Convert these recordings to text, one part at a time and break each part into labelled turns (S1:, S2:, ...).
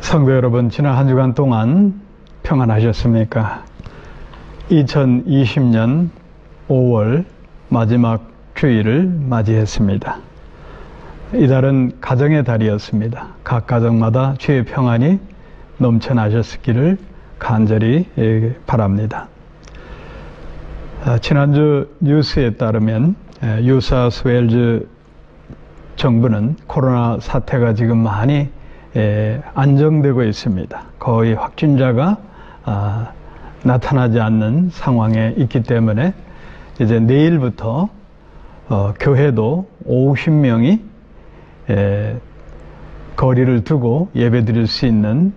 S1: 성도 여러분, 지난 한 주간 동안 평안하셨습니까? 2020년 5월 마지막 주일을 맞이했습니다. 이달은 가정의 달이었습니다. 각 가정마다 주의 평안이 넘쳐나셨기를 간절히 바랍니다. 지난주 뉴스에 따르면 뉴사우스웨일즈 정부는 코로나 사태가 지금 많이 안정되고 있습니다. 거의 확진자가 나타나지 않는 상황에 있기 때문에 이제 내일부터 교회도 50명이 거리를 두고 예배드릴 수 있는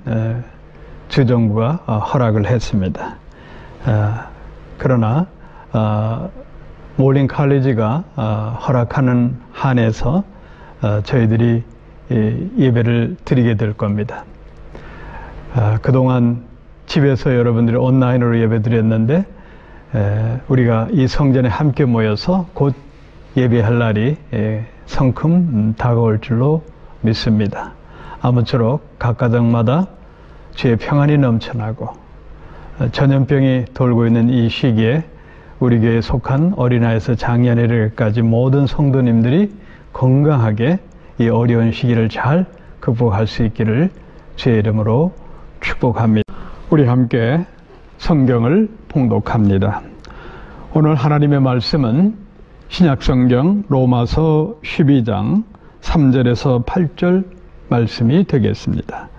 S1: 주정부가 허락을 했습니다. 그러나 모닝 칼리지가 허락하는 한에서 저희들이 예배를 드리게 될 겁니다. 그동안 집에서 여러분들이 온라인으로 예배 드렸는데 우리가 이 성전에 함께 모여서 곧 예배할 날이 성큼 다가올 줄로 믿습니다. 아무쪼록 각 가정마다 주의 평안이 넘쳐나고 전염병이 돌고 있는 이 시기에 우리 교회에 속한 어린아이에서 장년이르기까지 모든 성도님들이 건강하게 이 어려운 시기를 잘 극복할 수 있기를 주의 이름으로 축복합니다. 우리 함께 성경을 봉독합니다. 오늘 하나님의 말씀은 신약성경 로마서 12장 3절에서 8절 말씀이 되겠습니다.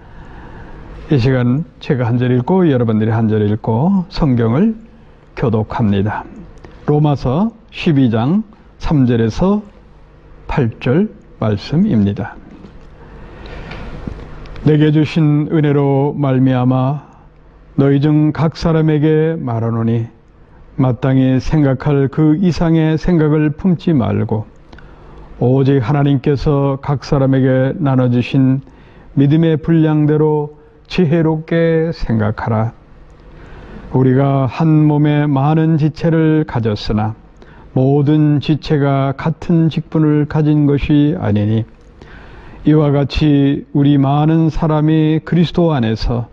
S1: 이 시간 제가 한 절 읽고 여러분들이 한 절 읽고 성경을 교독합니다. 로마서 12장 3절에서 8절 말씀입니다. 내게 주신 은혜로 말미암아 너희 중 각 사람에게 말하노니 마땅히 생각할 그 이상의 생각을 품지 말고 오직 하나님께서 각 사람에게 나눠주신 믿음의 분량대로 지혜롭게 생각하라. 우리가 한 몸에 많은 지체를 가졌으나 모든 지체가 같은 직분을 가진 것이 아니니 이와 같이 우리 많은 사람이 그리스도 안에서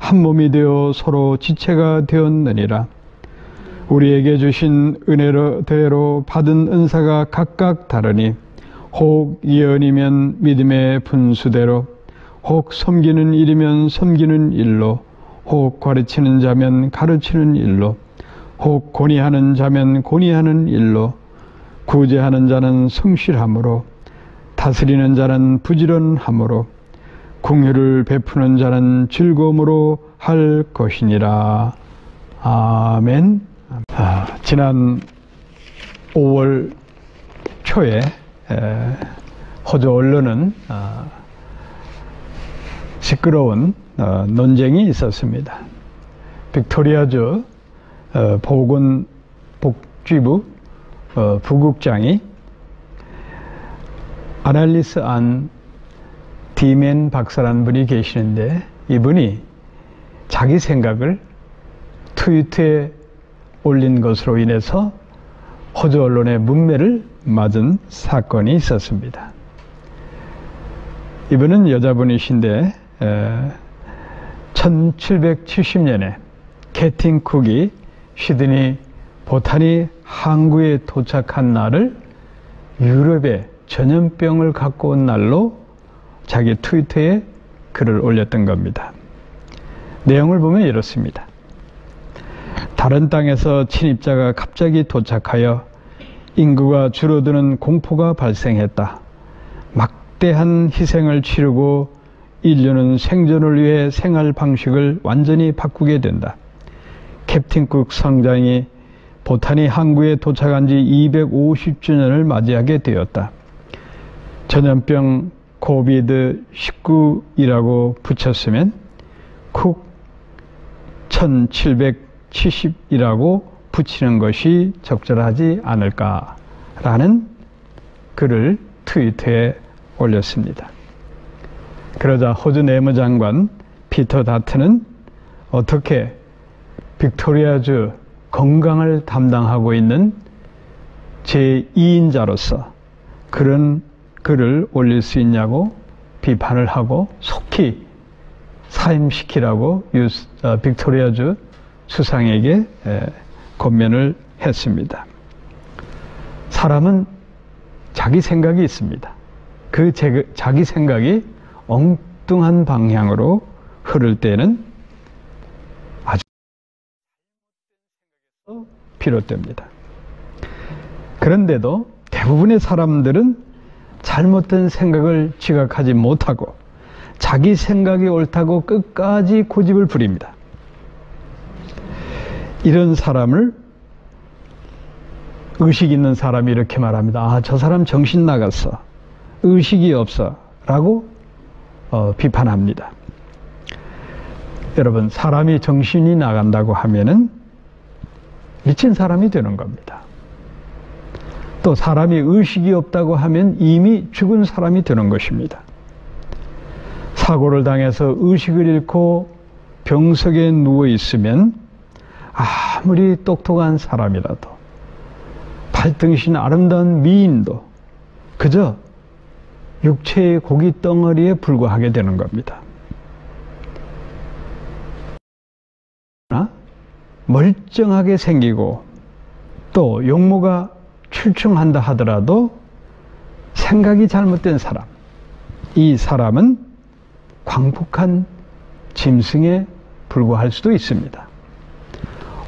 S1: 한 몸이 되어 서로 지체가 되었느니라. 우리에게 주신 은혜대로 받은 은사가 각각 다르니 혹 예언이면 믿음의 분수대로, 혹 섬기는 일이면 섬기는 일로, 혹 가르치는 자면 가르치는 일로, 혹 권위하는 자면 권위하는 일로, 구제하는 자는 성실함으로, 다스리는 자는 부지런함으로, 긍휼을 베푸는 자는 즐거움으로 할 것이니라. 아멘. 지난 5월 초에 호주 언론은 시끄러운 논쟁이 있었습니다. 빅토리아주 보건복지부 부국장이 아날리스 안 디맨 박사라는 분이 계시는데 이분이 자기 생각을 트위터에 올린 것으로 인해서 호주 언론의 문매를 맞은 사건이 있었습니다. 이분은 여자분이신데 1770년에 캐틴 쿡이 시드니 보타니 항구에 도착한 날을 유럽에 전염병을 갖고 온 날로 자기 트위터에 글을 올렸던 겁니다. 내용을 보면 이렇습니다. 다른 땅에서 침입자가 갑자기 도착하여 인구가 줄어드는 공포가 발생했다. 막대한 희생을 치르고 인류는 생존을 위해 생활 방식을 완전히 바꾸게 된다. 캡틴 쿡 성장이 보타니 항구에 도착한 지 250주년을 맞이하게 되었다. 전염병 코비드-19이라고 붙였으면 쿡 1770이라고 붙이는 것이 적절하지 않을까라는 글을 트위터에 올렸습니다. 그러자 호주 내무장관 피터 다트는 어떻게 빅토리아주 건강을 담당하고 있는 제2인자로서 그런 글을 올릴 수 있냐고 비판을 하고 속히 사임시키라고 빅토리아주 수상에게 권면을 했습니다. 사람은 자기 생각이 있습니다. 그 자기 생각이 엉뚱한 방향으로 흐를 때는 아주 비롯됩니다. 그런데도 대부분의 사람들은 잘못된 생각을 지각하지 못하고 자기 생각이 옳다고 끝까지 고집을 부립니다. 이런 사람을 의식 있는 사람이 이렇게 말합니다. 아, 저 사람 정신 나갔어. 의식이 없어. 라고 비판합니다. 여러분, 사람이 정신이 나간다고 하면은 미친 사람이 되는 겁니다. 또 사람이 의식이 없다고 하면 이미 죽은 사람이 되는 것입니다. 사고를 당해서 의식을 잃고 병석에 누워 있으면 아무리 똑똑한 사람이라도 발등신 아름다운 미인도 그저 육체의 고기 덩어리에 불과하게 되는 겁니다. 멀쩡하게 생기고 또 용모가 출중한다 하더라도 생각이 잘못된 사람, 이 사람은 광폭한 짐승에 불과할 수도 있습니다.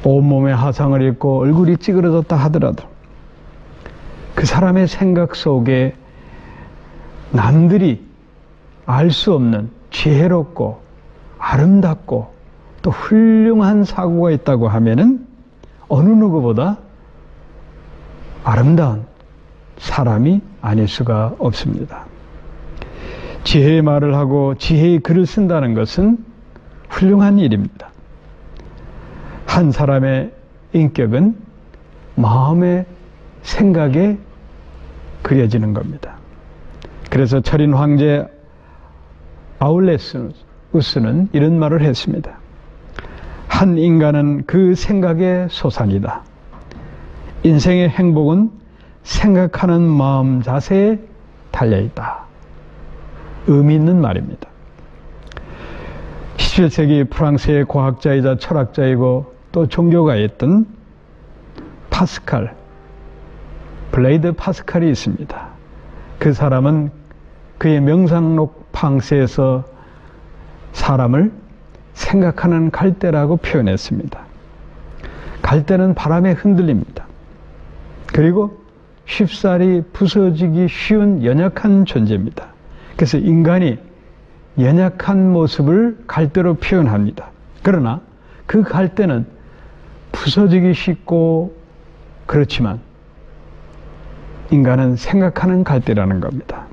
S1: 온몸에 하상을 입고 얼굴이 찌그러졌다 하더라도 그 사람의 생각 속에 남들이 알 수 없는 지혜롭고 아름답고 또 훌륭한 사고가 있다고 하면은 어느 누구보다 아름다운 사람이 아닐 수가 없습니다. 지혜의 말을 하고 지혜의 글을 쓴다는 것은 훌륭한 일입니다. 한 사람의 인격은 마음의 생각에 그려지는 겁니다. 그래서 철인 황제 아울레우스는 이런 말을 했습니다. 한 인간은 그 생각의 소산이다. 인생의 행복은 생각하는 마음 자세에 달려있다. 의미 있는 말입니다. 17세기 프랑스의 과학자이자 철학자이고 또 종교가였던 파스칼, 블레이드 파스칼이 있습니다. 그 사람은 그의 명상록 팡세에서 사람을 생각하는 갈대라고 표현했습니다. 갈대는 바람에 흔들립니다. 그리고 쉽사리 부서지기 쉬운 연약한 존재입니다. 그래서 인간이 연약한 모습을 갈대로 표현합니다. 그러나 그 갈대는 부서지기 쉽고 그렇지만 인간은 생각하는 갈대라는 겁니다.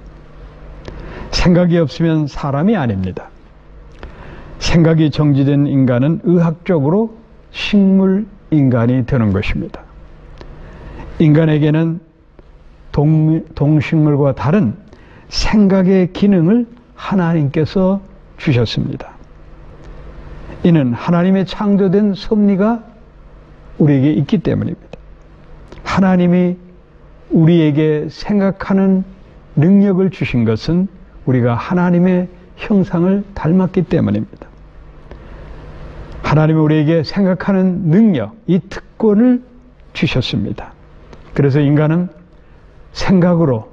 S1: 생각이 없으면 사람이 아닙니다. 생각이 정지된 인간은 의학적으로 식물 인간이 되는 것입니다. 인간에게는 동식물과 다른 생각의 기능을 하나님께서 주셨습니다. 이는 하나님의 창조된 섭리가 우리에게 있기 때문입니다. 하나님이 우리에게 생각하는 능력을 주신 것은 우리가 하나님의 형상을 닮았기 때문입니다. 하나님이 우리에게 생각하는 능력, 이 특권을 주셨습니다. 그래서 인간은 생각으로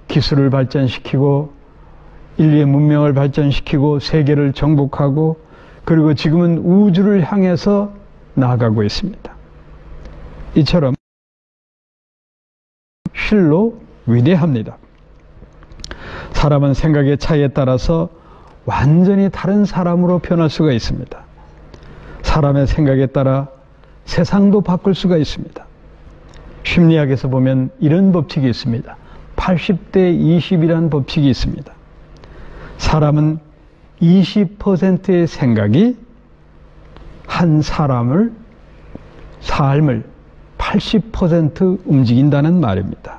S1: 기술을 발전시키고 인류의 문명을 발전시키고 세계를 정복하고 그리고 지금은 우주를 향해서 나아가고 있습니다. 이처럼 실로 위대합니다. 사람은 생각의 차이에 따라서 완전히 다른 사람으로 변할 수가 있습니다. 사람의 생각에 따라 세상도 바꿀 수가 있습니다. 심리학에서 보면 이런 법칙이 있습니다. 80대 20이라는 법칙이 있습니다. 사람은 20%의 생각이 한 사람을 삶을 80% 움직인다는 말입니다.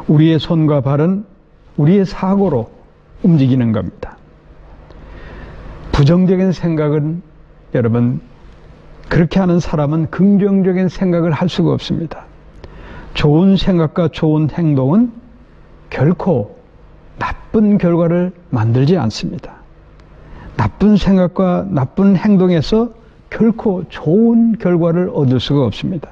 S1: 우리의 손과 발은 우리의 사고로 움직이는 겁니다. 부정적인 생각은 여러분 그렇게 하는 사람은 긍정적인 생각을 할 수가 없습니다. 좋은 생각과 좋은 행동은 결코 나쁜 결과를 만들지 않습니다. 나쁜 생각과 나쁜 행동에서 결코 좋은 결과를 얻을 수가 없습니다.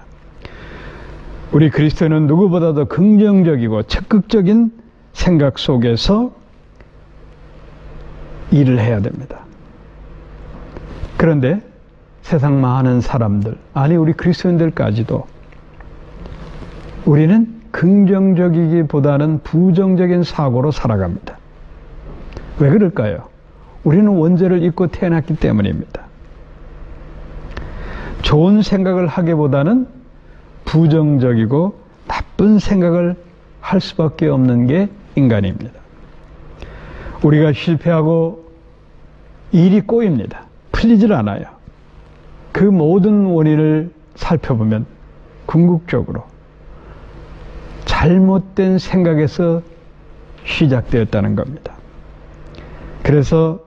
S1: 우리 그리스도인은 누구보다도 긍정적이고 적극적인 생각 속에서 일을 해야 됩니다. 그런데 세상 많은 사람들, 아니 우리 그리스도인들까지도 우리는 긍정적이기보다는 부정적인 사고로 살아갑니다. 왜 그럴까요? 우리는 원죄를 잊고 태어났기 때문입니다. 좋은 생각을 하기보다는 부정적이고 나쁜 생각을 할 수밖에 없는 게 인간입니다. 우리가 실패하고 일이 꼬입니다. 풀리질 않아요. 그 모든 원인을 살펴보면 궁극적으로 잘못된 생각에서 시작되었다는 겁니다. 그래서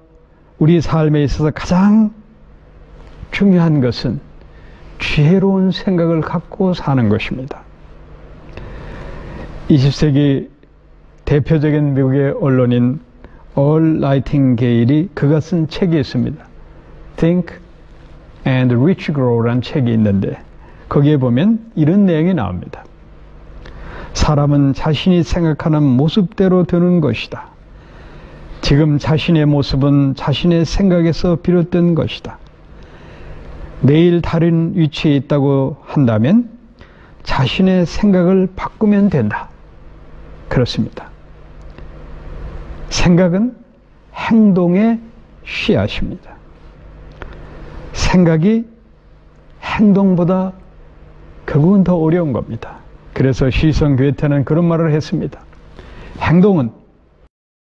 S1: 우리 삶에 있어서 가장 중요한 것은 지혜로운 생각을 갖고 사는 것입니다. 20세기 대표적인 미국의 언론인 얼 나이팅게일이 그가 쓴 책이 있습니다. Think and Rich Grow라는 책이 있는데 거기에 보면 이런 내용이 나옵니다. 사람은 자신이 생각하는 모습대로 되는 것이다. 지금 자신의 모습은 자신의 생각에서 비롯된 것이다. 내일 다른 위치에 있다고 한다면 자신의 생각을 바꾸면 된다. 그렇습니다. 생각은 행동의 씨앗입니다. 생각이 행동보다 결국은 더 어려운 겁니다. 그래서 시성교회태는 그런 말을 했습니다. 행동은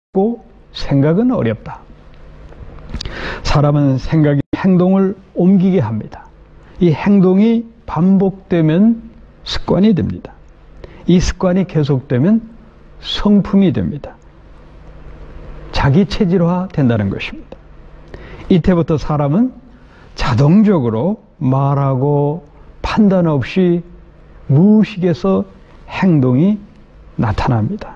S1: 쉽고 생각은 어렵다. 사람은 생각이 행동을 옮기게 합니다. 이 행동이 반복되면 습관이 됩니다. 이 습관이 계속되면 성품이 됩니다. 자기 체질화 된다는 것입니다. 이때부터 사람은 자동적으로 말하고 판단 없이 무의식에서 행동이 나타납니다.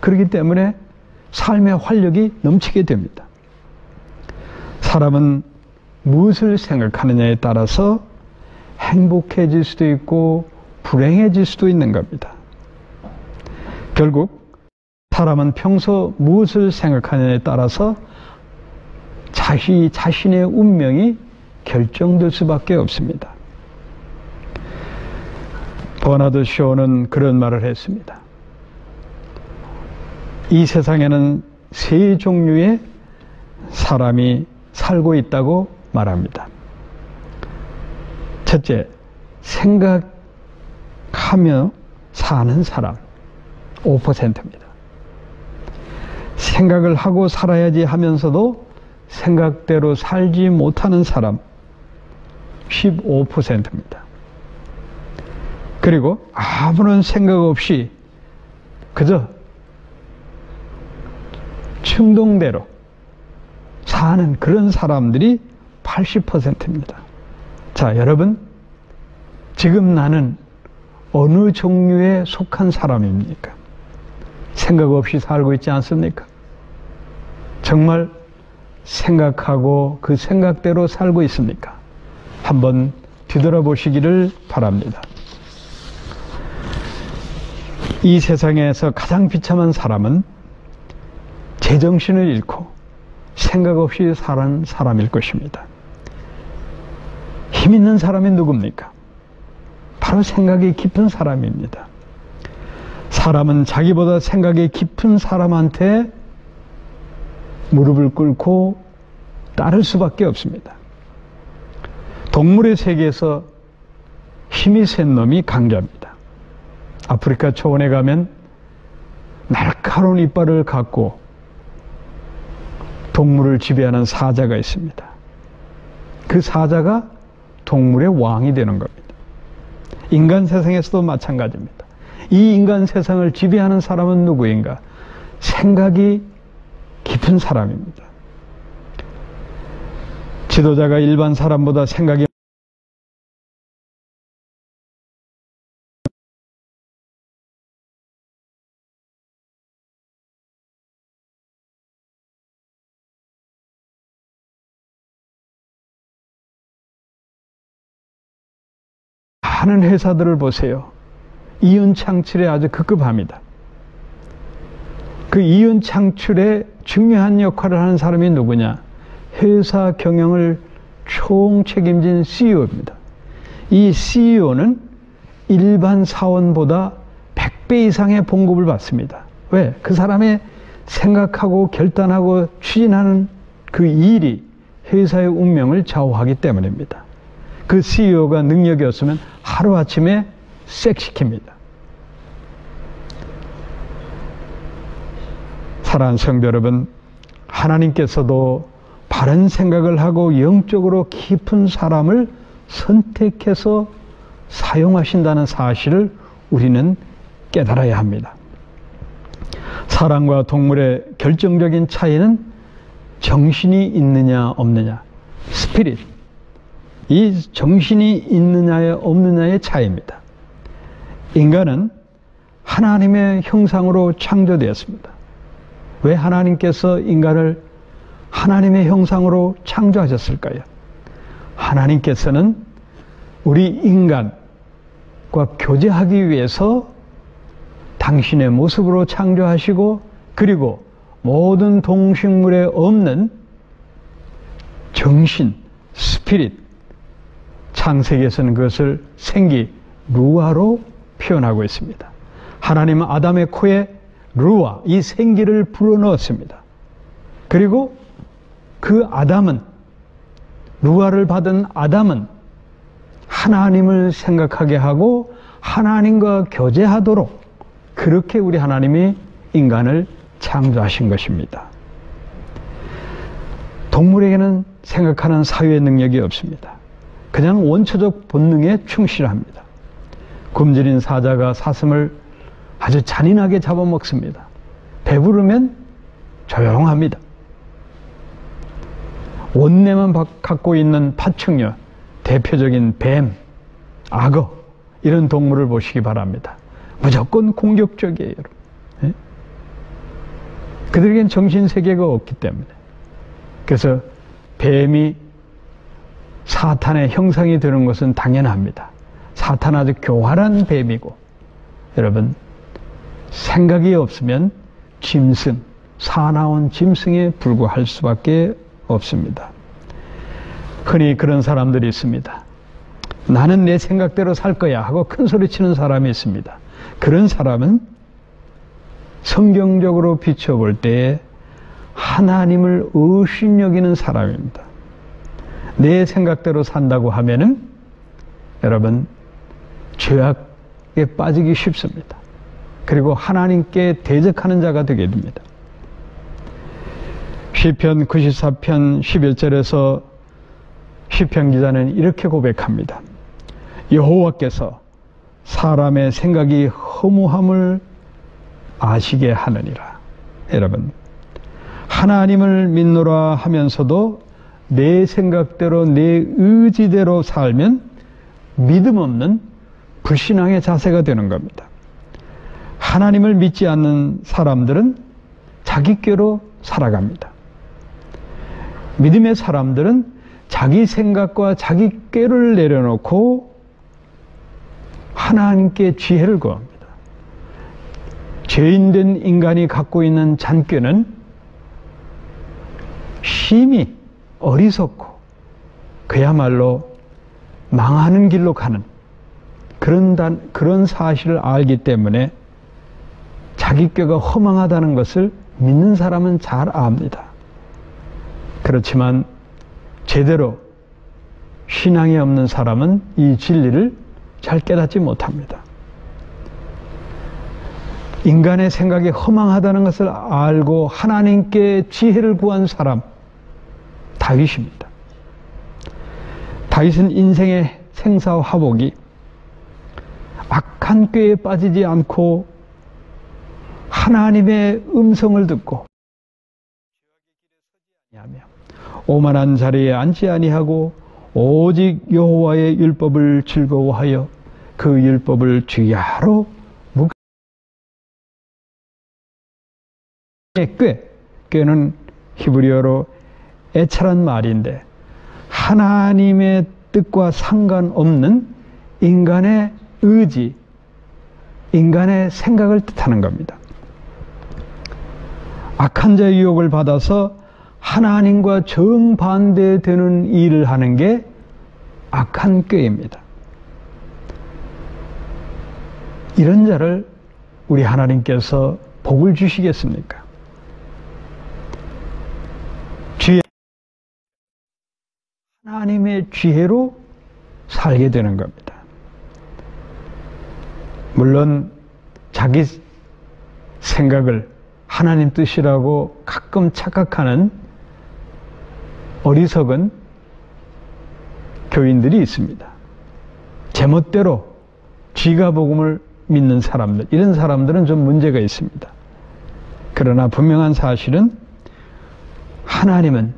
S1: 그렇기 때문에 삶의 활력이 넘치게 됩니다. 사람은 무엇을 생각하느냐에 따라서 행복해질 수도 있고 불행해질 수도 있는 겁니다. 결국 사람은 평소 무엇을 생각하느냐에 따라서 자신의 운명이 결정될 수밖에 없습니다. 버나드 쇼는 그런 말을 했습니다. 이 세상에는 세 종류의 사람이 살고 있다고 말합니다. 첫째, 생각하며 사는 사람 5%입니다. 생각을 하고 살아야지 하면서도 생각대로 살지 못하는 사람 15%입니다. 그리고 아무런 생각 없이 그저 충동대로 사는 그런 사람들이 80%입니다. 자, 여러분, 지금 나는 어느 종류에 속한 사람입니까? 생각 없이 살고 있지 않습니까? 정말 생각하고 그 생각대로 살고 있습니까? 한번 뒤돌아보시기를 바랍니다. 이 세상에서 가장 비참한 사람은 제정신을 잃고 생각 없이 사는 사람일 것입니다. 힘 있는 사람이 누굽니까? 바로 생각이 깊은 사람입니다. 사람은 자기보다 생각이 깊은 사람한테 무릎을 꿇고 따를 수밖에 없습니다. 동물의 세계에서 힘이 센 놈이 강자입니다. 아프리카 초원에 가면 날카로운 이빨을 갖고 동물을 지배하는 사자가 있습니다. 그 사자가 동물의 왕이 되는 겁니다. 인간 세상에서도 마찬가지입니다. 이 인간 세상을 지배하는 사람은 누구인가? 생각이 깊은 사람입니다. 지도자가 일반 사람보다 생각이 많은 회사들을 보세요. 이윤 창출에 아주 급급합니다. 그 이윤 창출에 중요한 역할을 하는 사람이 누구냐? 회사 경영을 총책임진 CEO입니다. 이 CEO는 일반 사원보다 100배 이상의 봉급을 받습니다. 왜? 그 사람의 생각하고 결단하고 추진하는 그 일이 회사의 운명을 좌우하기 때문입니다. 그 CEO가 능력이 없으면 하루아침에 색시킵니다. 사랑하는 성도 여러분, 하나님께서도 바른 생각을 하고 영적으로 깊은 사람을 선택해서 사용하신다는 사실을 우리는 깨달아야 합니다. 사람과 동물의 결정적인 차이는 정신이 있느냐 없느냐, 스피릿, 이 정신이 있느냐 없느냐의 차이입니다. 인간은 하나님의 형상으로 창조되었습니다. 왜 하나님께서 인간을 하나님의 형상으로 창조하셨을까요? 하나님께서는 우리 인간과 교제하기 위해서 당신의 모습으로 창조하시고, 그리고 모든 동식물에 없는 정신, 스피릿, 창세기에서는 그것을 생기, 루아로 표현하고 있습니다. 하나님은 아담의 코에 루아, 이 생기를 불어넣었습니다. 그리고 그 아담은, 루아를 받은 아담은 하나님을 생각하게 하고 하나님과 교제하도록, 그렇게 우리 하나님이 인간을 창조하신 것입니다. 동물에게는 생각하는 사유의 능력이 없습니다. 그냥 원초적 본능에 충실합니다. 굶주린 사자가 사슴을 아주 잔인하게 잡아먹습니다. 배부르면 조용합니다. 원내만 갖고 있는 파충류, 대표적인 뱀, 악어, 이런 동물을 보시기 바랍니다. 무조건 공격적이에요. 예? 그들에겐 정신세계가 없기 때문에. 그래서 뱀이 사탄의 형상이 되는 것은 당연합니다. 사탄은 아주 교활한 뱀이고, 여러분, 생각이 없으면 짐승, 사나운 짐승에 불과할 수밖에 없습니다. 흔히 그런 사람들이 있습니다. 나는 내 생각대로 살 거야 하고 큰 소리 치는 사람이 있습니다. 그런 사람은 성경적으로 비춰볼 때에 하나님을 의심여기는 사람입니다. 내 생각대로 산다고 하면은 여러분, 죄악에 빠지기 쉽습니다. 그리고 하나님께 대적하는 자가 되게 됩니다. 시편 94편 11절에서 시편 기자는 이렇게 고백합니다. 여호와께서 사람의 생각이 허무함을 아시게 하느니라. 여러분, 하나님을 믿노라 하면서도 내 생각대로 내 의지대로 살면 믿음 없는 불신앙의 자세가 되는 겁니다. 하나님을 믿지 않는 사람들은 자기 꾀로 살아갑니다. 믿음의 사람들은 자기 생각과 자기 꾀를 내려놓고 하나님께 지혜를 구합니다. 죄인된 인간이 갖고 있는 잔꾀는 심히 어리석고 그야말로 망하는 길로 가는 그런 사실을 알기 때문에 자기 꾀가 허망하다는 것을 믿는 사람은 잘 압니다. 그렇지만 제대로 신앙이 없는 사람은 이 진리를 잘 깨닫지 못합니다. 인간의 생각이 허망하다는 것을 알고 하나님께 지혜를 구한 사람, 다윗입니다. 다윗은 인생의 생사화복이 악한 꾀에 빠지지 않고 하나님의 음성을 듣고 오만한 자리에 앉지 아니하고 오직 여호와의 율법을 즐거워하여 그 율법을 주야로 꾀는 히브리어로 애찰한 말인데 하나님의 뜻과 상관없는 인간의 의지, 인간의 생각을 뜻하는 겁니다. 악한 자의 유혹을 받아서 하나님과 정반대되는 일을 하는 게 악한 꾀입니다. 이런 자를 우리 하나님께서 복을 주시겠습니까? 하나님의 지혜로 살게 되는 겁니다. 물론 자기 생각을 하나님 뜻이라고 가끔 착각하는 어리석은 교인들이 있습니다. 제멋대로 지가 복음을 믿는 사람들, 이런 사람들은 좀 문제가 있습니다. 그러나 분명한 사실은 하나님은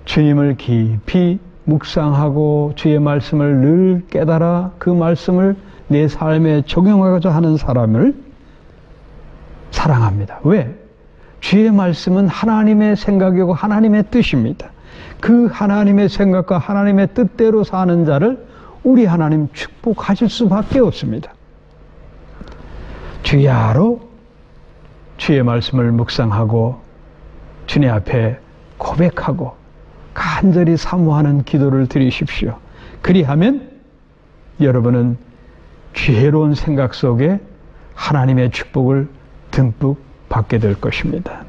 S1: 주님을 깊이 묵상하고 주의 말씀을 늘 깨달아 그 말씀을 내 삶에 적용하고자 하는 사람을 사랑합니다. 왜? 주의 말씀은 하나님의 생각이고 하나님의 뜻입니다. 그 하나님의 생각과 하나님의 뜻대로 사는 자를 우리 하나님 축복하실 수밖에 없습니다. 주야로 주의 말씀을 묵상하고 주님 앞에 고백하고 간절히 사모하는 기도를 드리십시오. 그리하면 여러분은 지혜로운 생각 속에 하나님의 축복을 듬뿍 받게 될 것입니다.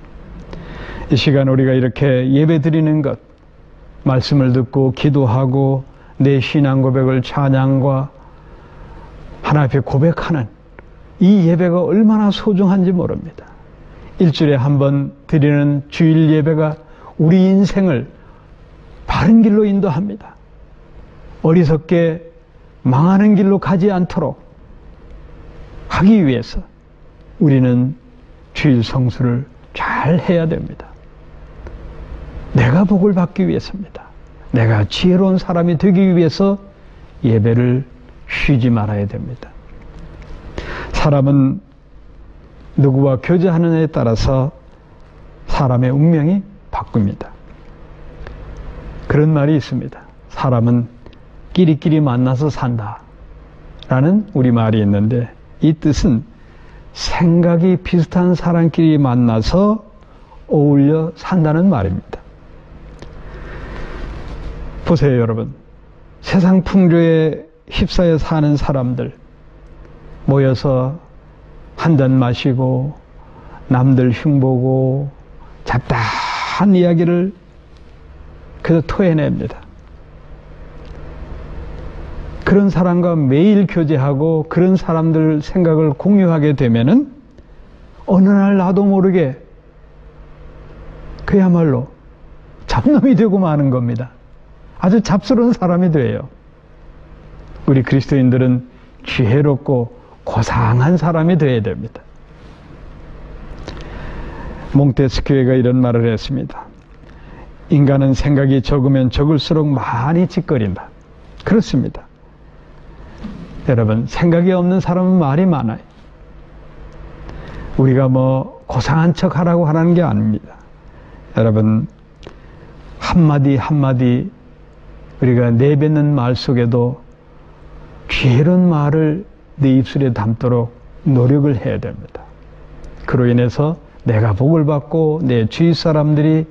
S1: 이 시간 우리가 이렇게 예배 드리는 것, 말씀을 듣고 기도하고 내 신앙 고백을 찬양과 하나님 앞에 고백하는 이 예배가 얼마나 소중한지 모릅니다. 일주일에 한 번 드리는 주일 예배가 우리 인생을 바른 길로 인도합니다. 어리석게 망하는 길로 가지 않도록 하기 위해서 우리는 주일 성수를 잘 해야 됩니다. 내가 복을 받기 위해서입니다. 내가 지혜로운 사람이 되기 위해서 예배를 쉬지 말아야 됩니다. 사람은 누구와 교제하느냐에 따라서 사람의 운명이 바뀝니다. 그런 말이 있습니다. 사람은 끼리끼리 만나서 산다 라는 우리말이 있는데, 이 뜻은 생각이 비슷한 사람끼리 만나서 어울려 산다는 말입니다. 보세요, 여러분. 세상 풍조에 휩싸여 사는 사람들 모여서 한잔 마시고 남들 흉보고 잡다한 이야기를 그저 토해냅니다. 그런 사람과 매일 교제하고 그런 사람들 생각을 공유하게 되면은 어느 날 나도 모르게 그야말로 잡놈이 되고 마는 겁니다. 아주 잡스러운 사람이 돼요. 우리 그리스도인들은 지혜롭고 고상한 사람이 되어야 됩니다. 몽테스키에가 이런 말을 했습니다. 인간은 생각이 적으면 적을수록 많이 짓거린다. 그렇습니다. 여러분, 생각이 없는 사람은 말이 많아요. 우리가 뭐 고상한 척 하라고 하는 게 아닙니다. 여러분, 한마디 한마디 우리가 내뱉는 말 속에도 지혜로운 말을 내 입술에 담도록 노력을 해야 됩니다. 그로 인해서 내가 복을 받고 내 주위 사람들이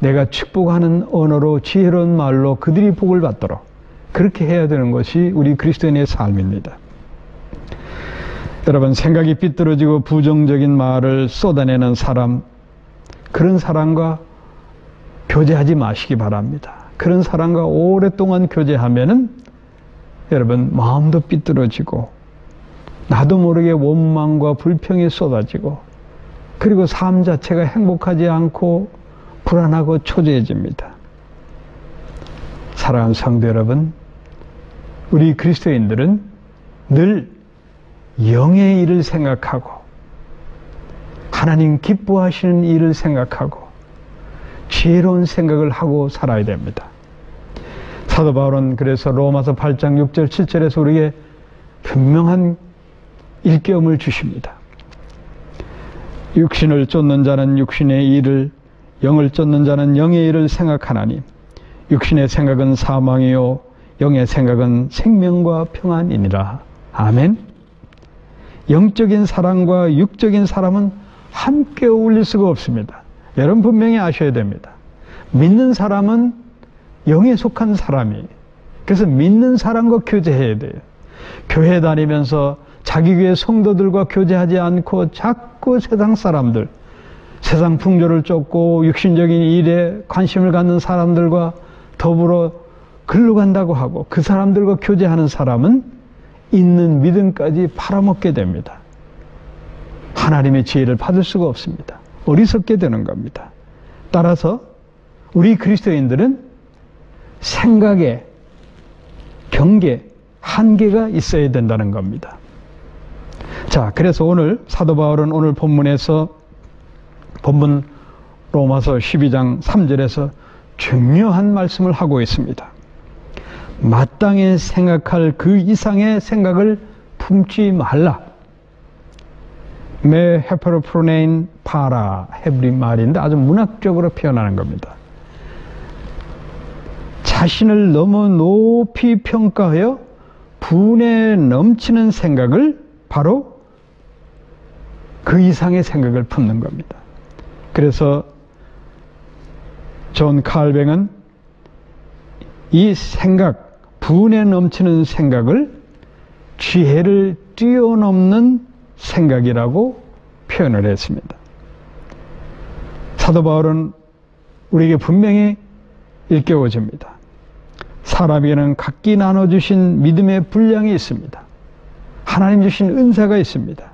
S1: 내가 축복하는 언어로 지혜로운 말로 그들이 복을 받도록 그렇게 해야 되는 것이 우리 그리스도인의 삶입니다. 여러분, 생각이 삐뚤어지고 부정적인 말을 쏟아내는 사람, 그런 사람과 교제하지 마시기 바랍니다. 그런 사람과 오랫동안 교제하면은 여러분 마음도 삐뚤어지고 나도 모르게 원망과 불평이 쏟아지고 그리고 삶 자체가 행복하지 않고 불안하고 초조해집니다. 사랑하는 성도 여러분, 우리 그리스도인들은 늘 영의 일을 생각하고 하나님 기뻐하시는 일을 생각하고 지혜로운 생각을 하고 살아야 됩니다. 사도 바울은 그래서 로마서 8장 6절 7절에서 우리에게 분명한 일깨움을 주십니다. 육신을 쫓는 자는 육신의 일을, 영을 쫓는 자는 영의 일을 생각하나니 육신의 생각은 사망이요 영의 생각은 생명과 평안이니라. 아멘. 영적인 사랑과 육적인 사람은 함께 어울릴 수가 없습니다. 여러분 분명히 아셔야 됩니다. 믿는 사람은 영에 속한 사람이에요. 그래서 믿는 사람과 교제해야 돼요. 교회 다니면서 자기 교회 성도들과 교제하지 않고 자꾸 세상 사람들, 세상 풍조를 쫓고 육신적인 일에 관심을 갖는 사람들과 더불어 글로 간다고 하고 그 사람들과 교제하는 사람은 있는 믿음까지 팔아먹게 됩니다. 하나님의 지혜를 받을 수가 없습니다. 어리석게 되는 겁니다. 따라서 우리 그리스도인들은 생각에 경계, 한계가 있어야 된다는 겁니다. 자, 그래서 오늘 사도 바울은 오늘 본문에서 본문 로마서 12장 3절에서 중요한 말씀을 하고 있습니다. 마땅히 생각할 그 이상의 생각을 품지 말라. 메 헤퍼로프로네인 파라 헤브리 말인데 아주 문학적으로 표현하는 겁니다. 자신을 너무 높이 평가하여 분에 넘치는 생각을 바로 그 이상의 생각을 품는 겁니다. 그래서 존 칼뱅은 이 생각, 분에 넘치는 생각을 지혜를 뛰어넘는 생각이라고 표현을 했습니다. 사도 바울은 우리에게 분명히 일깨워줍니다. 사람에게는 각기 나눠주신 믿음의 분량이 있습니다. 하나님 주신 은사가 있습니다.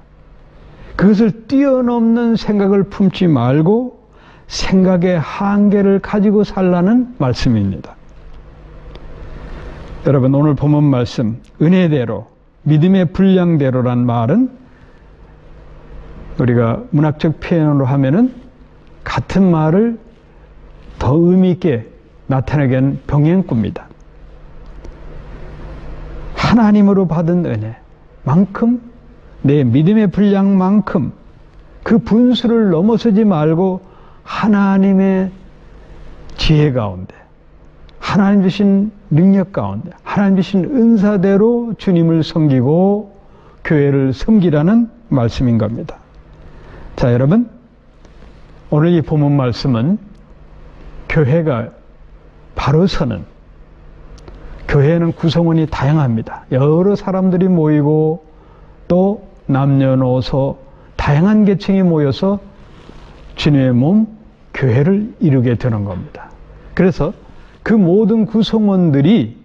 S1: 그것을 뛰어넘는 생각을 품지 말고 생각의 한계를 가지고 살라는 말씀입니다. 여러분 오늘 본문 말씀 은혜대로 믿음의 분량대로란 말은 우리가 문학적 표현으로 하면은 같은 말을 더 의미 있게 나타내게 하는 병행구입니다. 하나님으로 받은 은혜만큼 내 믿음의 분량만큼 그 분수를 넘어서지 말고 하나님의 지혜 가운데 하나님 주신 능력 가운데 하나님 주신 은사대로 주님을 섬기고 교회를 섬기라는 말씀인 겁니다. 자, 여러분 오늘 이 본문 말씀은 교회가 바로 서는 교회는 구성원이 다양합니다. 여러 사람들이 모이고 또 남녀노소 다양한 계층이 모여서 주님의 몸 교회를 이루게 되는 겁니다. 그래서 그 모든 구성원들이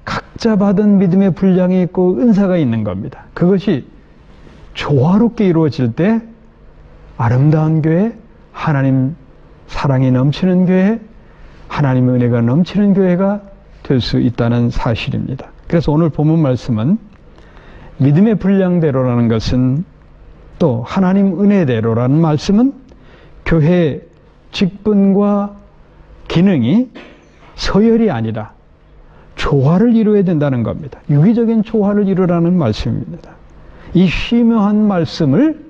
S1: 각자 받은 믿음의 분량이 있고 은사가 있는 겁니다. 그것이 조화롭게 이루어질 때 아름다운 교회, 하나님 사랑이 넘치는 교회, 하나님의 은혜가 넘치는 교회가 될 수 있다는 사실입니다. 그래서 오늘 본문 말씀은 믿음의 분량대로라는 것은 또 하나님 은혜대로라는 말씀은 교회의 직분과 기능이 서열이 아니라 조화를 이루어야 된다는 겁니다. 유기적인 조화를 이루라는 말씀입니다. 이 심오한 말씀을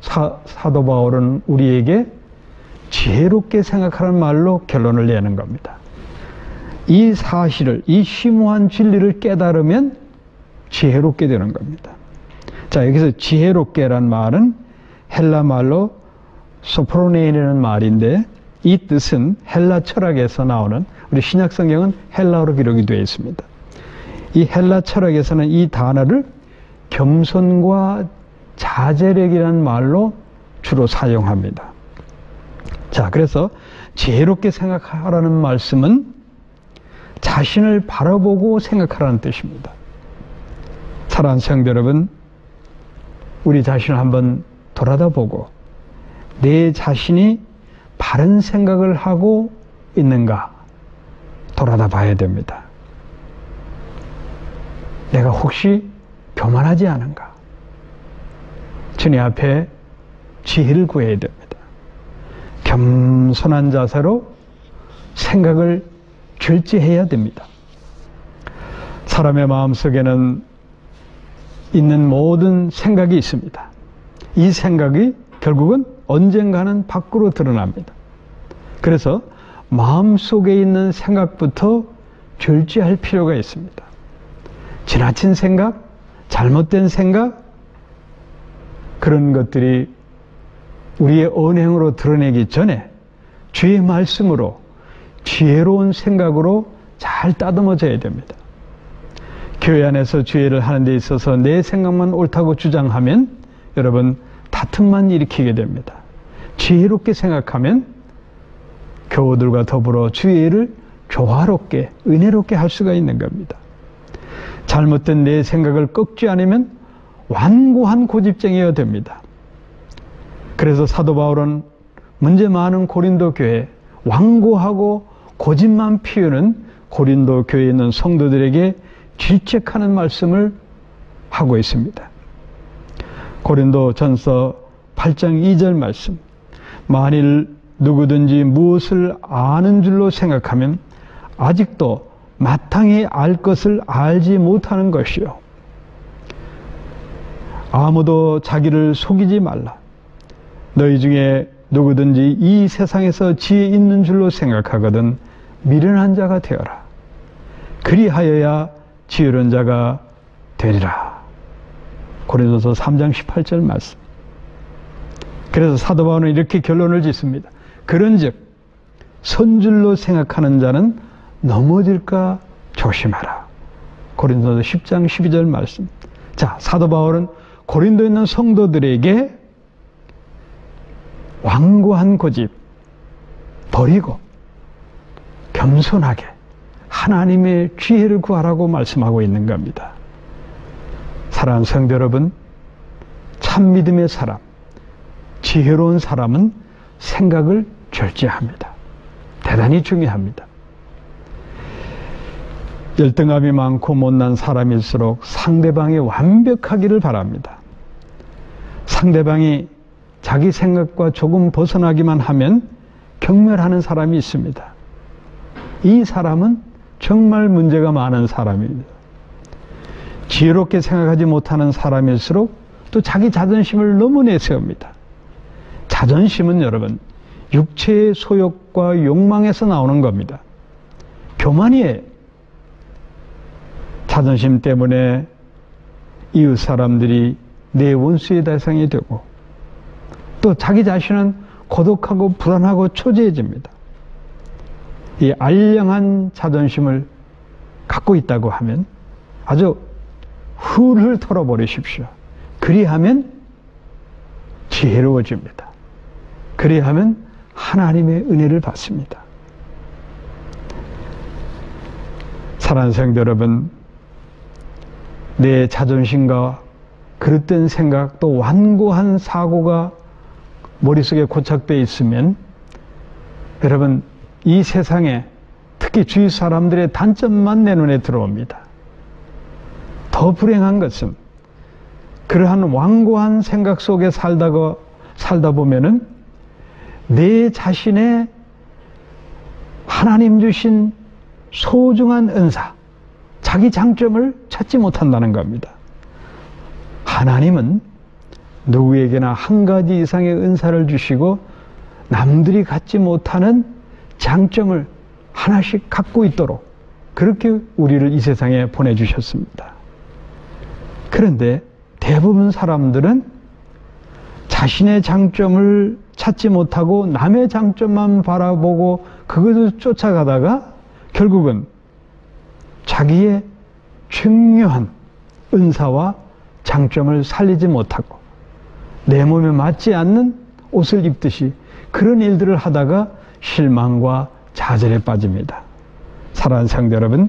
S1: 사도 바울은 우리에게 지혜롭게 생각하는 말로 결론을 내는 겁니다. 이 사실을, 이 심오한 진리를 깨달으면 지혜롭게 되는 겁니다. 자, 여기서 지혜롭게란 말은 헬라 말로 소프로네인이라는 말인데 이 뜻은 헬라 철학에서 나오는 우리 신약 성경은 헬라어로 기록이 되어 있습니다. 이 헬라 철학에서는 이 단어를 겸손과 자제력이라는 말로 주로 사용합니다. 자, 그래서 지혜롭게 생각하라는 말씀은 자신을 바라보고 생각하라는 뜻입니다. 사랑하는 성도 여러분, 우리 자신을 한번 돌아다보고 내 자신이 바른 생각을 하고 있는가 돌아다 봐야 됩니다. 내가 혹시 교만하지 않은가? 주님 앞에 지혜를 구해야 됩니다. 겸손한 자세로 생각을 절제해야 됩니다. 사람의 마음속에는 있는 모든 생각이 있습니다. 이 생각이 결국은 언젠가는 밖으로 드러납니다. 그래서 마음속에 있는 생각부터 절제할 필요가 있습니다. 지나친 생각, 잘못된 생각, 그런 것들이 우리의 언행으로 드러내기 전에 주의 말씀으로 지혜로운 생각으로 잘 따듬어져야 됩니다. 교회 안에서 주의를 하는 데 있어서 내 생각만 옳다고 주장하면 여러분 다툼만 일으키게 됩니다. 지혜롭게 생각하면 교우들과 더불어 주의를 조화롭게 은혜롭게 할 수가 있는 겁니다. 잘못된 내 생각을 꺾지 않으면 완고한 고집쟁이가 됩니다. 그래서 사도 바울은 문제 많은 고린도 교회, 완고하고 고집만 피우는 고린도 교회에 있는 성도들에게 질책하는 말씀을 하고 있습니다. 고린도 전서 8장 2절 말씀, 만일 누구든지 무엇을 아는 줄로 생각하면 아직도 마땅히 알 것을 알지 못하는 것이요. 아무도 자기를 속이지 말라. 너희 중에 누구든지 이 세상에서 지혜 있는 줄로 생각하거든 미련한 자가 되어라. 그리하여야 지혜로운 자가 되리라. 고린도서 3장 18절 말씀. 그래서 사도 바울은 이렇게 결론을 짓습니다. 그런즉 선줄로 생각하는 자는 넘어질까 조심하라. 고린도서 10장 12절 말씀. 자, 사도 바울은 고린도에 있는 성도들에게 완고한 고집 버리고 겸손하게 하나님의 지혜를 구하라고 말씀하고 있는 겁니다. 사랑하는 성도 여러분, 참 믿음의 사람, 지혜로운 사람은 생각을 절제합니다. 대단히 중요합니다. 열등감이 많고 못난 사람일수록 상대방이 완벽하기를 바랍니다. 상대방이 자기 생각과 조금 벗어나기만 하면 경멸하는 사람이 있습니다. 이 사람은 정말 문제가 많은 사람입니다. 지혜롭게 생각하지 못하는 사람일수록 또 자기 자존심을 너무 내세웁니다. 자존심은 여러분 육체의 소욕과 욕망에서 나오는 겁니다. 교만이에요. 자존심 때문에 이웃 사람들이 내 원수의 대상이 되고 또 자기 자신은 고독하고 불안하고 초조해집니다. 이 알량한 자존심을 갖고 있다고 하면 아주 훌훌 털어버리십시오. 그리하면 지혜로워집니다. 그리하면 하나님의 은혜를 받습니다. 사랑하는 성도 여러분, 내 자존심과 그릇된 생각 또 완고한 사고가 머릿속에 고착되어 있으면 여러분 이 세상에 특히 주위 사람들의 단점만 내 눈에 들어옵니다. 더 불행한 것은 그러한 완고한 생각 속에 살다 보면은 내 자신의 하나님 주신 소중한 은사, 자기 장점을 찾지 못한다는 겁니다. 하나님은 누구에게나 한 가지 이상의 은사를 주시고 남들이 갖지 못하는 장점을 하나씩 갖고 있도록 그렇게 우리를 이 세상에 보내주셨습니다. 그런데 대부분 사람들은 자신의 장점을 찾지 못하고 남의 장점만 바라보고 그것을 쫓아가다가 결국은 자기의 중요한 은사와 장점을 살리지 못하고 내 몸에 맞지 않는 옷을 입듯이 그런 일들을 하다가 실망과 좌절에 빠집니다. 사랑하는 성도 여러분,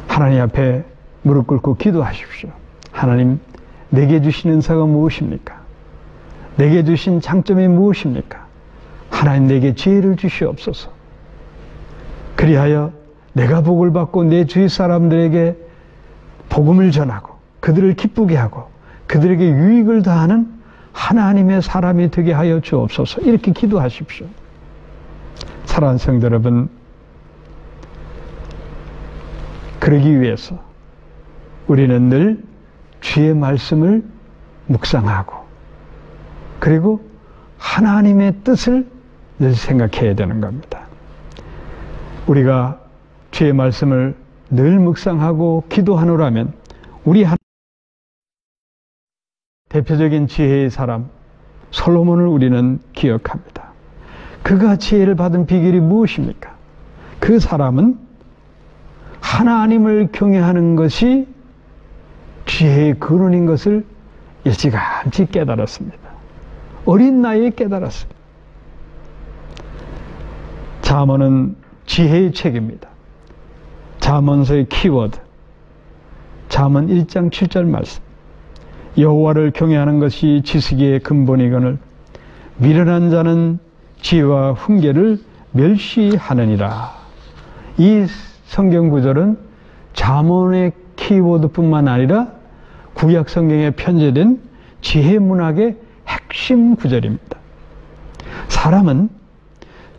S1: 하나님 앞에 무릎 꿇고 기도하십시오. 하나님, 내게 주신 은사가 무엇입니까? 내게 주신 장점이 무엇입니까? 하나님, 내게 지혜를 주시옵소서. 그리하여 내가 복을 받고 내 주위 사람들에게 복음을 전하고 그들을 기쁘게 하고 그들에게 유익을 더하는 하나님의 사람이 되게 하여 주옵소서. 이렇게 기도하십시오. 사랑하는 성도 여러분, 그러기 위해서 우리는 늘 주의 말씀을 묵상하고 그리고 하나님의 뜻을 늘 생각해야 되는 겁니다. 우리가 주의 말씀을 늘 묵상하고 기도하노라면 우리 대표적인 지혜의 사람 솔로몬을 우리는 기억합니다. 그가 지혜를 받은 비결이 무엇입니까? 그 사람은 하나님을 경외하는 것이 지혜의 근원인 것을 일찌감치 깨달았습니다. 어린 나이에 깨달았습니다. 잠언은 지혜의 책입니다. 잠언서의 키워드, 잠언 1장 7절 말씀. 여호와를 경외하는 것이 지식의 근본이거늘 미련한 자는 지혜와 훈계를 멸시하느니라. 이 성경 구절은 잠언의 키워드뿐만 아니라 구약 성경에 편제된 지혜 문학의 핵심 구절입니다. 사람은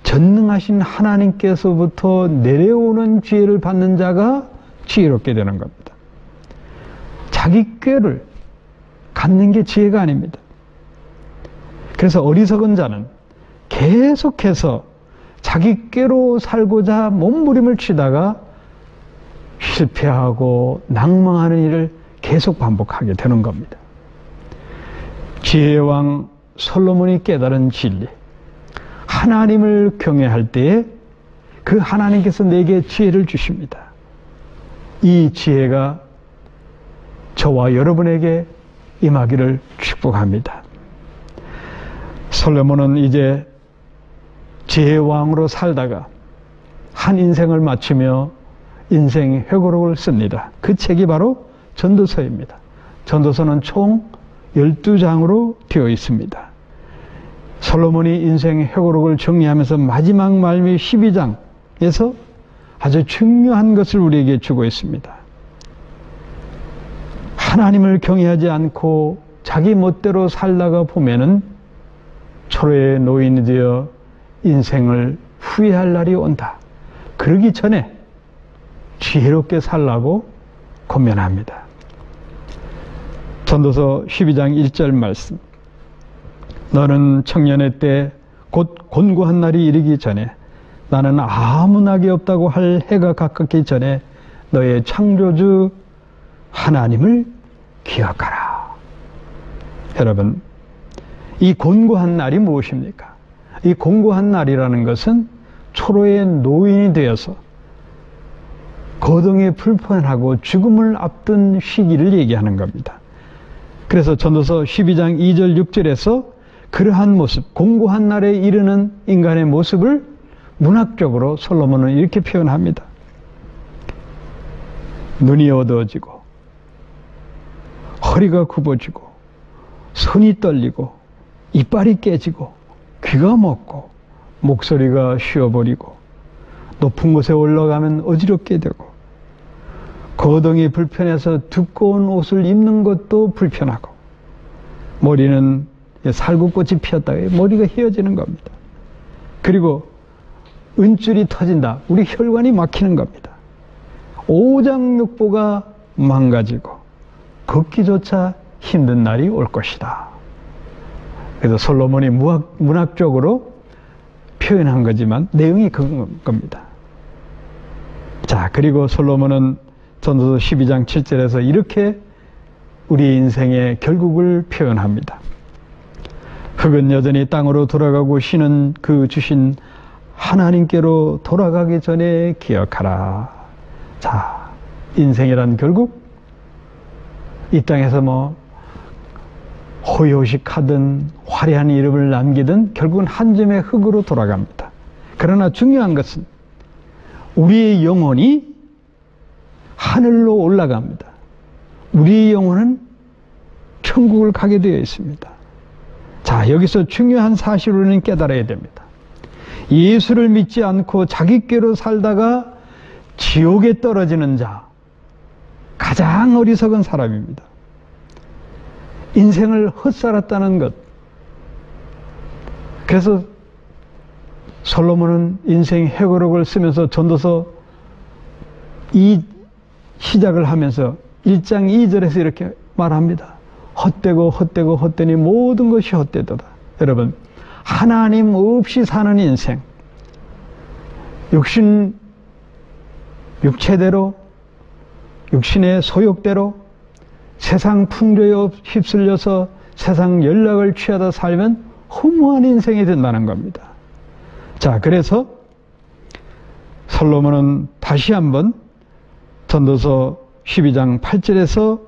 S1: 전능하신 하나님께서부터 내려오는 지혜를 받는 자가 지혜롭게 되는 겁니다. 자기 꾀를 갖는 게 지혜가 아닙니다. 그래서 어리석은 자는 계속해서 자기 꾀로 살고자 몸부림을 치다가 실패하고 낭망하는 일을 계속 반복하게 되는 겁니다. 지혜의 왕 솔로몬이 깨달은 진리, 하나님을 경외할 때에 그 하나님께서 내게 지혜를 주십니다. 이 지혜가 저와 여러분에게 임하기를 축복합니다. 솔로몬은 이제 지혜의 왕으로 살다가 한 인생을 마치며 인생 회고록을 씁니다. 그 책이 바로 전도서입니다. 전도서는 총 12장으로 되어 있습니다. 솔로몬이 인생 회고록을 정리하면서 마지막 말미 12장에서 아주 중요한 것을 우리에게 주고 있습니다. 하나님을 경외하지 않고 자기 멋대로 살다가 보면은 초라의 노인이 되어 인생을 후회할 날이 온다. 그러기 전에 지혜롭게 살라고 권면합니다. 전도서 12장 1절 말씀. 너는 청년의 때 곧 곤고한 날이 이르기 전에 나는 아무 낙이 없다고 할 해가 가깝기 전에 너의 창조주 하나님을 기억하라. 여러분, 이 곤고한 날이 무엇입니까? 이 곤고한 날이라는 것은 초로의 노인이 되어서 거동이 불편하고 죽음을 앞둔 시기를 얘기하는 겁니다. 그래서 전도서 12장 2절 6절에서 그러한 모습, 공고한 날에 이르는 인간의 모습을 문학적으로 솔로몬은 이렇게 표현합니다. 눈이 어두워지고 허리가 굽어지고 손이 떨리고 이빨이 깨지고 귀가 먹고 목소리가 쉬어버리고 높은 곳에 올라가면 어지럽게 되고 거동이 불편해서 두꺼운 옷을 입는 것도 불편하고 머리는 살구꽃이 피었다가 머리가 휘어지는 겁니다. 그리고 은줄이 터진다. 우리 혈관이 막히는 겁니다. 오장육부가 망가지고 걷기조차 힘든 날이 올 것이다. 그래서 솔로몬이 문학적으로 표현한 거지만 내용이 그런 겁니다. 자, 그리고 솔로몬은 전도서 12장 7절에서 이렇게 우리 인생의 결국을 표현합니다. 흙은 여전히 땅으로 돌아가고 신은 그 주신 하나님께로 돌아가기 전에 기억하라. 자, 인생이란 결국 이 땅에서 뭐 호요식하든 화려한 이름을 남기든 결국은 한 점의 흙으로 돌아갑니다. 그러나 중요한 것은 우리의 영혼이 하늘로 올라갑니다. 우리의 영혼은 천국을 가게 되어 있습니다. 자, 여기서 중요한 사실을 우리는 깨달아야 됩니다. 예수를 믿지 않고 자기께로 살다가 지옥에 떨어지는 자, 가장 어리석은 사람입니다. 인생을 헛살았다는 것. 그래서 솔로몬은 인생 회고록을 쓰면서 전도서 이 시작을 하면서 1장 2절에서 이렇게 말합니다. 헛되고 헛되고 헛되니 모든 것이 헛되도다. 여러분, 하나님 없이 사는 인생, 육신 육체대로, 육신의 소욕대로 세상 풍조에 휩쓸려서 세상 연락을 취하다 살면 허무한 인생이 된다는 겁니다. 자, 그래서 솔로몬은 다시 한번 전도서 12장 8절에서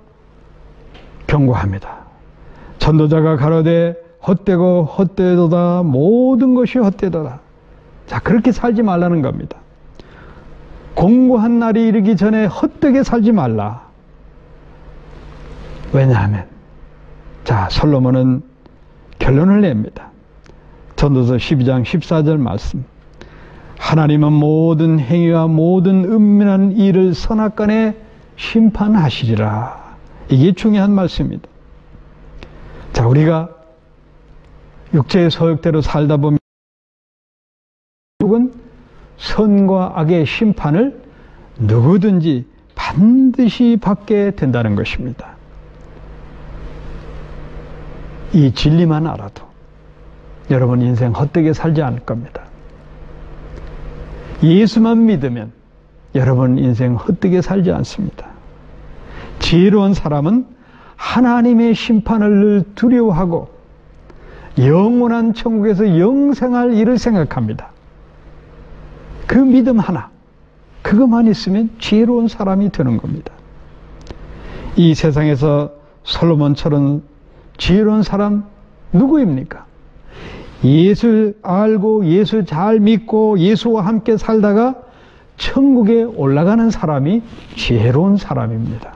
S1: 경고합니다. 전도자가 가로되 헛되고 헛되도다, 모든 것이 헛되도다. 자, 그렇게 살지 말라는 겁니다. 공고한 날이 이르기 전에 헛되게 살지 말라. 왜냐하면, 자, 솔로몬은 결론을 냅니다. 전도서 12장 14절 말씀. 하나님은 모든 행위와 모든 은밀한 일을 선악간에 심판하시리라. 이게 중요한 말씀입니다. 자, 우리가 육체의 소욕대로 살다 보면 결국은 선과 악의 심판을 누구든지 반드시 받게 된다는 것입니다. 이 진리만 알아도 여러분 인생 헛되게 살지 않을 겁니다. 예수만 믿으면 여러분 인생 헛되게 살지 않습니다. 지혜로운 사람은 하나님의 심판을 늘 두려워하고 영원한 천국에서 영생할 일을 생각합니다. 그 믿음 하나, 그것만 있으면 지혜로운 사람이 되는 겁니다. 이 세상에서 솔로몬처럼 지혜로운 사람 누구입니까? 예수 알고 예수 잘 믿고 예수와 함께 살다가 천국에 올라가는 사람이 지혜로운 사람입니다.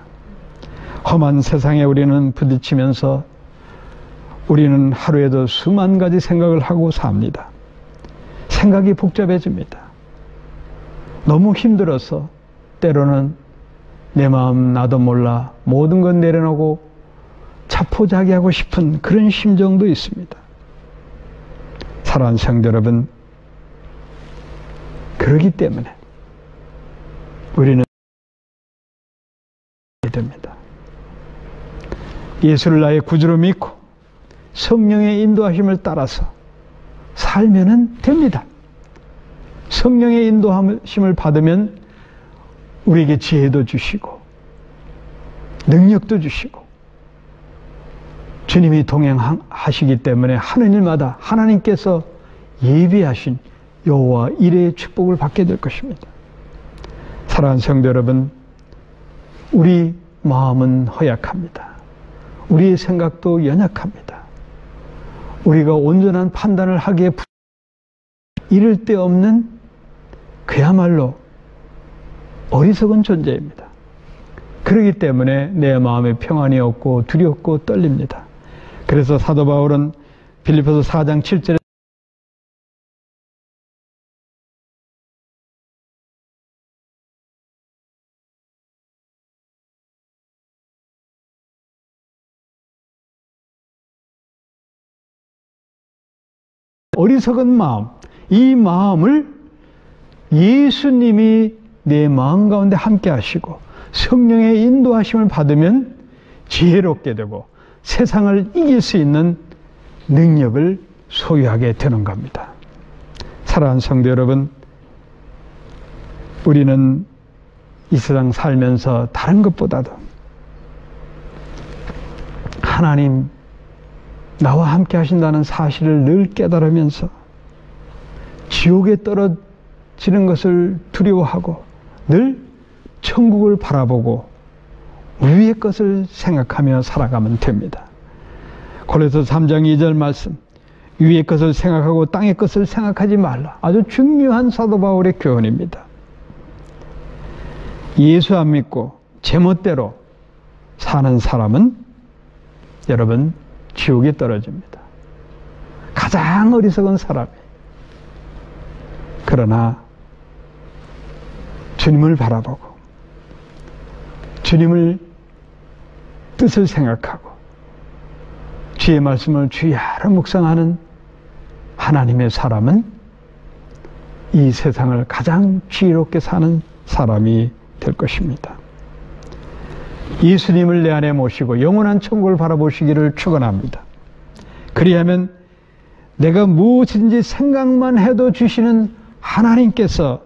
S1: 험한 세상에 우리는 부딪히면서 우리는 하루에도 수만 가지 생각을 하고 삽니다. 생각이 복잡해집니다. 너무 힘들어서 때로는 내 마음 나도 몰라 모든 건 내려놓고 자포자기하고 싶은 그런 심정도 있습니다. 사랑하는 성도 여러분, 그러기 때문에 우리는 됩니다. 예수를 나의 구주로 믿고 성령의 인도하심을 따라서 살면은 됩니다. 성령의 인도하심을 받으면 우리에게 지혜도 주시고 능력도 주시고 주님이 동행하시기 때문에 하는 일마다 하나님께서 예비하신 여호와 이레의 축복을 받게 될 것입니다. 사랑하는 성도 여러분, 우리 마음은 허약합니다. 우리의 생각도 연약합니다. 우리가 온전한 판단을 하기에 이를 데 없는 그야말로 어리석은 존재입니다. 그렇기 때문에 내 마음에 평안이 없고 두렵고 떨립니다. 그래서 사도 바울은 빌립보서 4장 7절에 어리석은 마음, 이 마음을 예수님이 내 마음 가운데 함께 하시고 성령의 인도하심을 받으면 지혜롭게 되고 세상을 이길 수 있는 능력을 소유하게 되는 겁니다. 사랑하는 성도 여러분, 우리는 이 세상 살면서 다른 것보다도 하나님 나와 함께 하신다는 사실을 늘 깨달으면서 지옥에 떨어지는 것을 두려워하고 늘 천국을 바라보고 위의 것을 생각하며 살아가면 됩니다. 고린도서 3장 2절 말씀, 위의 것을 생각하고 땅의 것을 생각하지 말라. 아주 중요한 사도 바울의 교훈입니다. 예수 안 믿고 제멋대로 사는 사람은 여러분 지옥에 떨어집니다. 가장 어리석은 사람이. 그러나 주님을 바라보고 주님을 뜻을 생각하고 주의 말씀을 주야로 묵상하는 하나님의 사람은 이 세상을 가장 지혜롭게 사는 사람이 될 것입니다. 예수님을 내 안에 모시고 영원한 천국을 바라보시기를 축원합니다. 그리하면 내가 무엇인지 생각만 해도 주시는 하나님께서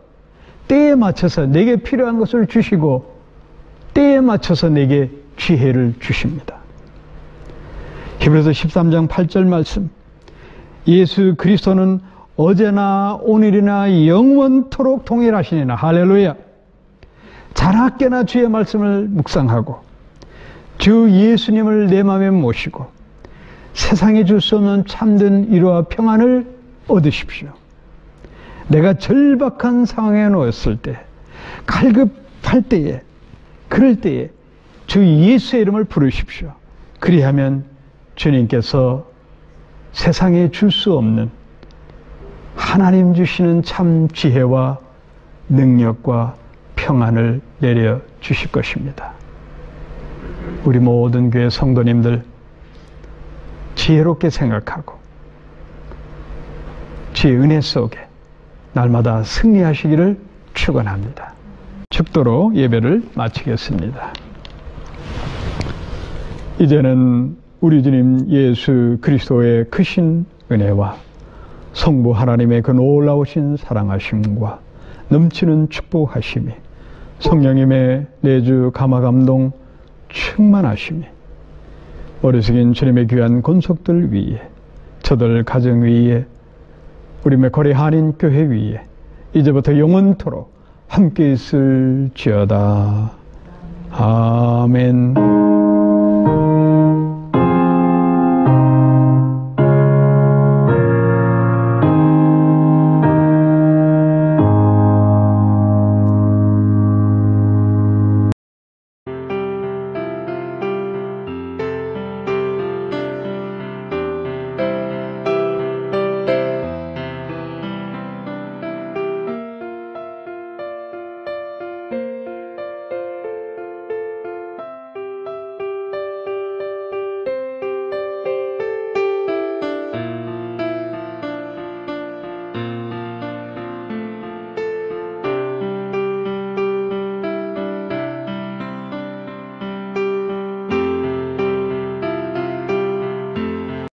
S1: 때에 맞춰서 내게 필요한 것을 주시고 때에 맞춰서 내게 지혜를 주십니다. 히브리서 13장 8절 말씀, 예수 그리스도는 어제나 오늘이나 영원토록 동일하시니라. 할렐루야. 자나깨나 주의 말씀을 묵상하고 주 예수님을 내 마음에 모시고 세상에 줄 수 없는 참된 위로와 평안을 얻으십시오. 내가 절박한 상황에 놓였을 때, 갈급할 때에, 그럴 때에 주 예수의 이름을 부르십시오. 그리하면 주님께서 세상에 줄 수 없는 하나님 주시는 참 지혜와 능력과 평안을 내려 주실 것입니다. 우리 모든 교회 성도님들 지혜롭게 생각하고 주의 은혜 속에 날마다 승리하시기를 축원합니다. 축도로 예배를 마치겠습니다. 이제는 우리 주님 예수 그리스도의 크신 은혜와 성부 하나님의 그 놀라우신 사랑하심과 넘치는 축복하심이 성령님의 내주 감화감동 충만하심이 어리석인 주님의 귀한 권속들 위에, 저들 가정 위에, 우리 맥거리 한인 교회 위에 이제부터 영원토록 함께 있을지어다. 아멘.